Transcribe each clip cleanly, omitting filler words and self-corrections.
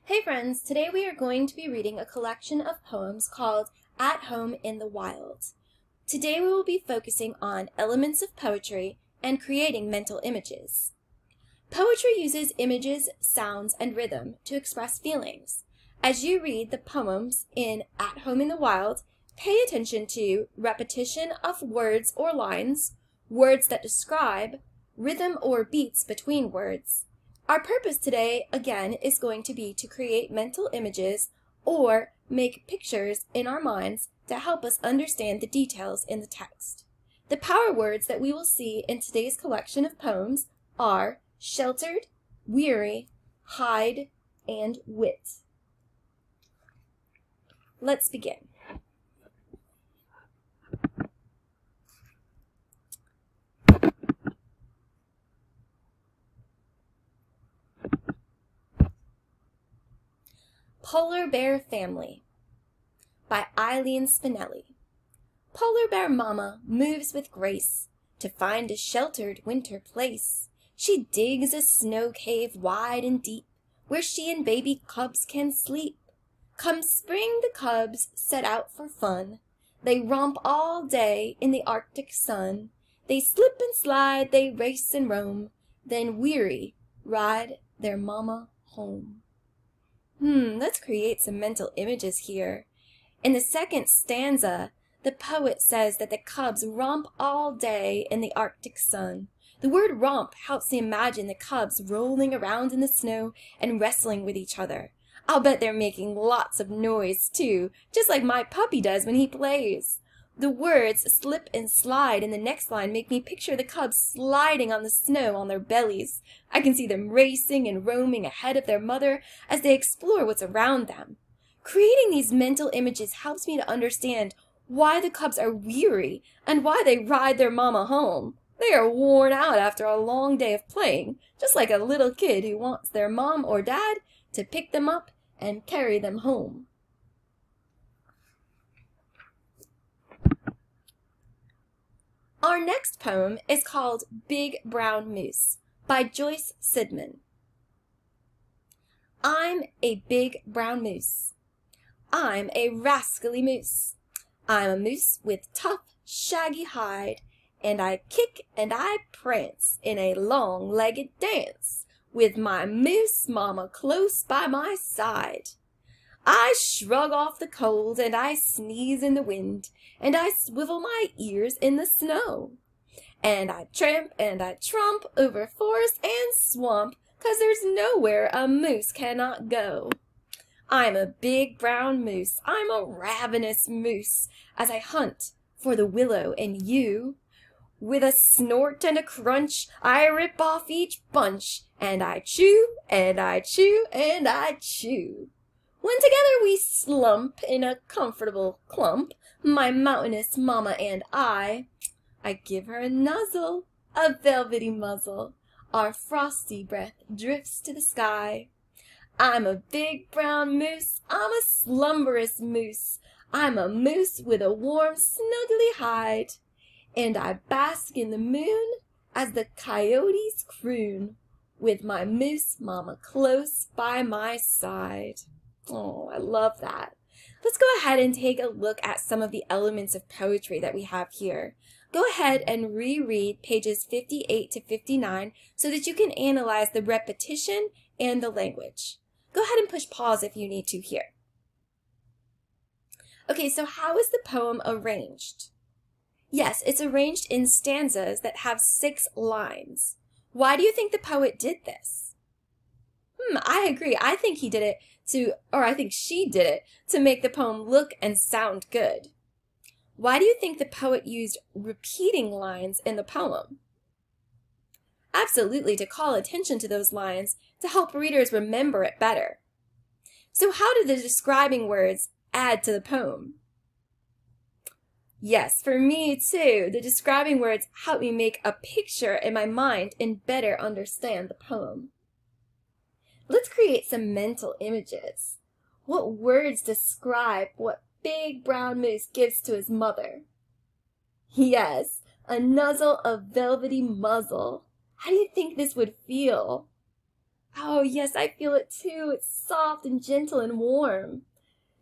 Hey friends, today we are going to be reading a collection of poems called At Home in the Wild. Today we will be focusing on elements of poetry and creating mental images. Poetry uses images, sounds, and rhythm to express feelings. As you read the poems in At Home in the Wild, pay attention to repetition of words or lines, words that describe, rhythm or beats between words. Our purpose today, again, is going to be to create mental images or make pictures in our minds to help us understand the details in the text. The power words that we will see in today's collection of poems are sheltered, weary, hide, and wit. Let's begin. Polar Bear Family by Eileen Spinelli. Polar Bear Mama moves with grace to find a sheltered winter place. She digs a snow cave wide and deep where she and baby cubs can sleep. Come spring, the cubs set out for fun. They romp all day in the Arctic sun. They slip and slide, they race and roam, then weary ride their mama home. Let's create some mental images here. In the second stanza, the poet says that the cubs romp all day in the Arctic sun. The word romp helps me imagine the cubs rolling around in the snow and wrestling with each other. I'll bet they're making lots of noise too, just like my puppy does when he plays. The words slip and slide in the next line make me picture the cubs sliding on the snow on their bellies. I can see them racing and roaming ahead of their mother as they explore what's around them. Creating these mental images helps me to understand why the cubs are weary and why they ride their mama home. They are worn out after a long day of playing, just like a little kid who wants their mom or dad to pick them up and carry them home. Our next poem is called Big Brown Moose by Joyce Sidman. I'm a big brown moose. I'm a rascally moose. I'm a moose with tough, shaggy hide, and I kick and I prance in a long-legged dance with my moose mama close by my side. I shrug off the cold and I sneeze in the wind, and I swivel my ears in the snow. And I tramp and I tromp over forest and swamp, 'cause there's nowhere a moose cannot go. I'm a big brown moose, I'm a ravenous moose, as I hunt for the willow and yew. With a snort and a crunch, I rip off each bunch, and I chew, and I chew, and I chew. When together we slump in a comfortable clump, my mountainous mama and I give her a nuzzle, a velvety muzzle. Our frosty breath drifts to the sky. I'm a big brown moose, I'm a slumberous moose. I'm a moose with a warm, snuggly hide. And I bask in the moon as the coyotes croon, with my moose mama close by my side. Oh, I love that. Let's go ahead and take a look at some of the elements of poetry that we have here. Go ahead and reread pages 58 to 59 so that you can analyze the repetition and the language. Go ahead and push pause if you need to here. Okay, so how is the poem arranged? Yes, it's arranged in stanzas that have 6 lines. Why do you think the poet did this? I agree. I think he did it I think she did it to make the poem look and sound good. Why do you think the poet used repeating lines in the poem? Absolutely, to call attention to those lines, to help readers remember it better. So how do the describing words add to the poem? Yes, for me too. The describing words help me make a picture in my mind and better understand the poem. Let's create some mental images. What words describe what Big Brown Moose gives to his mother? Yes, a nuzzle, a velvety muzzle. How do you think this would feel? Oh, yes, I feel it too. It's soft and gentle and warm.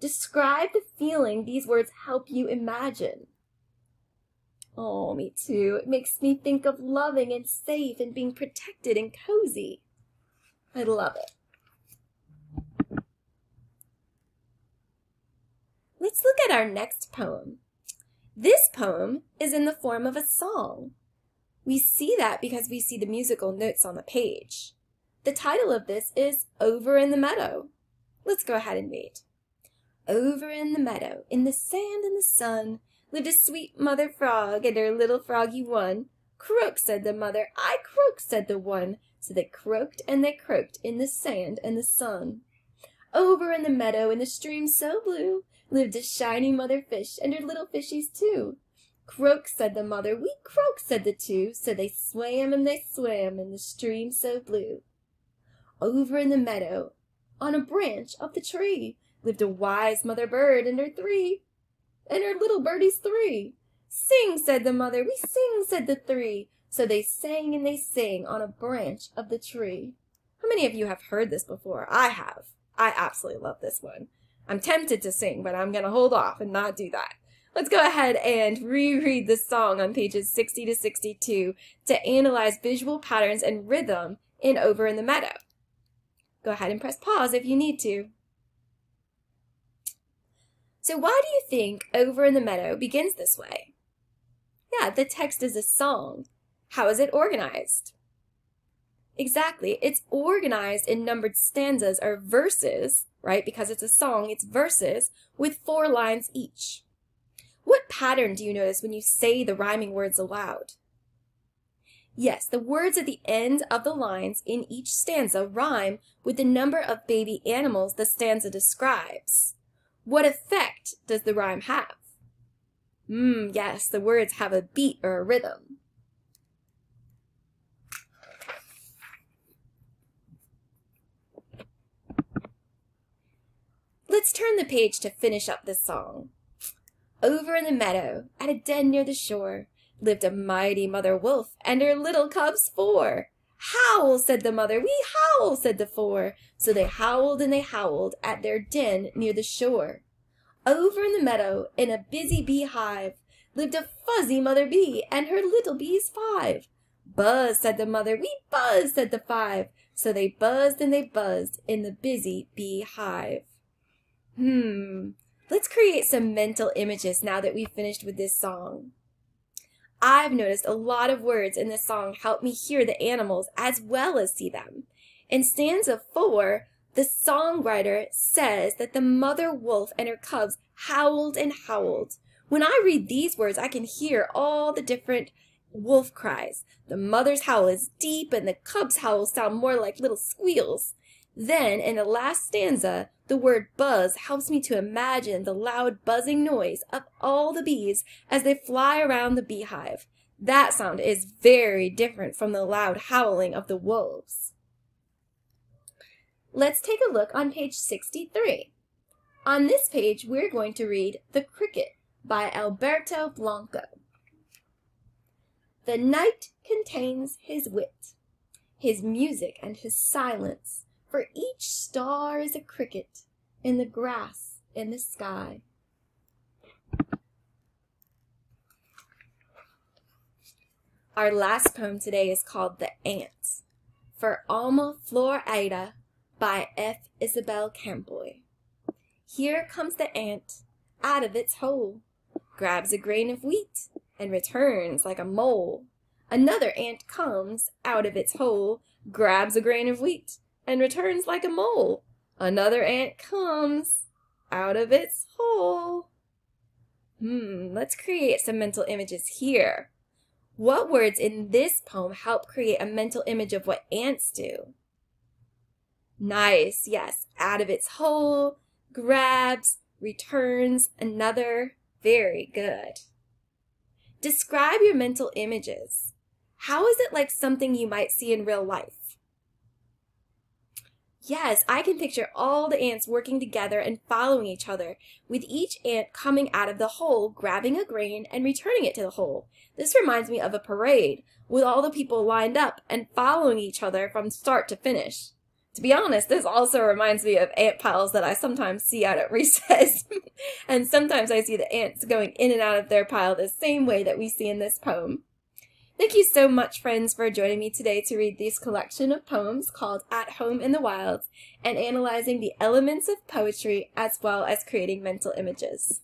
Describe the feeling these words help you imagine. Oh, me too. It makes me think of loving and safe and being protected and cozy. I love it. Let's look at our next poem. This poem is in the form of a song. We see that because we see the musical notes on the page. The title of this is Over in the Meadow. Let's go ahead and read. Over in the meadow, in the sand and the sun, lived a sweet mother frog and her little froggy one. Croak, said the mother, I croak, said the one. So they croaked in the sand and the sun. Over in the meadow, in the stream so blue, lived a shiny mother fish and her little fishies too. Croak, said the mother, we croak, said the two. So they swam in the stream so blue. Over in the meadow, on a branch of the tree, lived a wise mother bird and her little birdies three. Sing, said the mother, we sing, said the three. So they sang on a branch of the tree. How many of you have heard this before? I have. I absolutely love this one. I'm tempted to sing, but I'm going to hold off and not do that. Let's go ahead and reread the song on pages 60 to 62 to analyze visual patterns and rhythm in Over in the Meadow. Go ahead and press pause if you need to. So why do you think Over in the Meadow begins this way? Yeah, the text is a song. How is it organized? Exactly, it's organized in numbered stanzas or verses, right? Because it's a song, it's verses with 4 lines each. What pattern do you notice when you say the rhyming words aloud? Yes, the words at the end of the lines in each stanza rhyme with the number of baby animals the stanza describes. What effect does the rhyme have? Yes, the words have a beat or a rhythm. Let's turn the page to finish up this song. Over in the meadow, at a den near the shore, lived a mighty mother wolf and her little cubs 4. Howl, said the mother, we howl, said the 4. So they howled at their den near the shore. Over in the meadow, in a busy beehive, lived a fuzzy mother bee and her little bees 5. Buzz, said the mother, we buzz, said the 5. So they buzzed in the busy beehive. Let's create some mental images now that we've finished with this song. I've noticed a lot of words in this song help me hear the animals as well as see them. In stanza 4, the songwriter says that the mother wolf and her cubs howled and howled. When I read these words, I can hear all the different wolf cries. The mother's howl is deep and the cub's howl sound more like little squeals. Then, in the last stanza, the word buzz helps me to imagine the loud buzzing noise of all the bees as they fly around the beehive. That sound is very different from the loud howling of the wolves. Let's take a look on page 63. On this page, we're going to read The Cricket by Alberto Blanco. The night contains his wit, his music and his silence. For each star is a cricket in the grass in the sky. Our last poem today is called The Ant, for Alma Florida by F. Isabel Campoy. Here comes the ant out of its hole, grabs a grain of wheat, and returns like a mole. Another ant comes out of its hole, grabs a grain of wheat, and returns like a mole. Another ant comes out of its hole. Let's create some mental images here. What words in this poem help create a mental image of what ants do? Nice, yes. Out of its hole, grabs, returns, another. Very good. Describe your mental images. How is it like something you might see in real life? Yes, I can picture all the ants working together and following each other, with each ant coming out of the hole, grabbing a grain, and returning it to the hole. This reminds me of a parade, with all the people lined up and following each other from start to finish. To be honest, this also reminds me of ant piles that I sometimes see out at recess. And sometimes I see the ants going in and out of their pile the same way that we see in this poem. Thank you so much, friends, for joining me today to read this collection of poems called At Home in the Wilds and analyzing the elements of poetry as well as creating mental images.